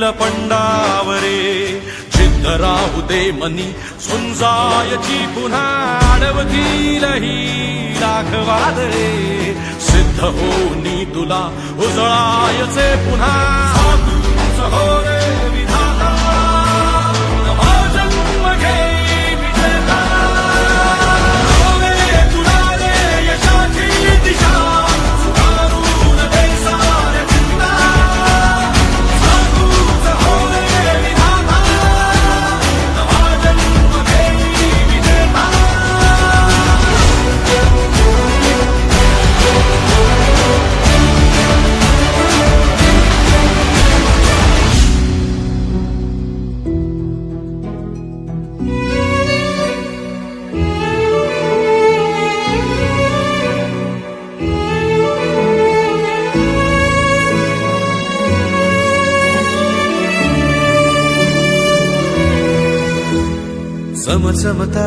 नीलपंडावरे जिद्द राहू दे मनी झुंजायची पुन्हा अडवतील ही राघवादरे सिद्ध होनी तुला उजळायचे पुन्हा तूच हो रे विधाता नवा जन्म घेई विजेता होवे तुला रे यशाची दिशा सुधारून दे साऱ्या चिंता तूच हो रे विधाता नवा जन्म घेई विजेता चमचमता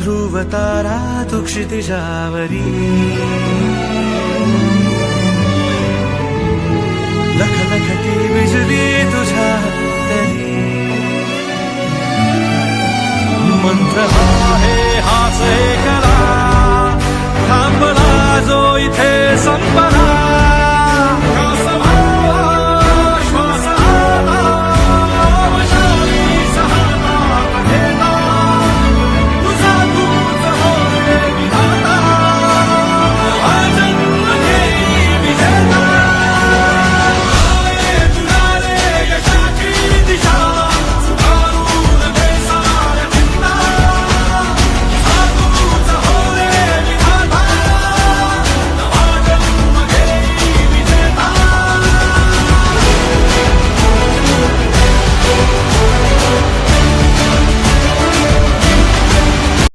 ध्रुव तारा तू क्षितिजावरी लखलखती बिजली तुझ्या तरी मंत्र आहे हाच करा थांबला जो इथे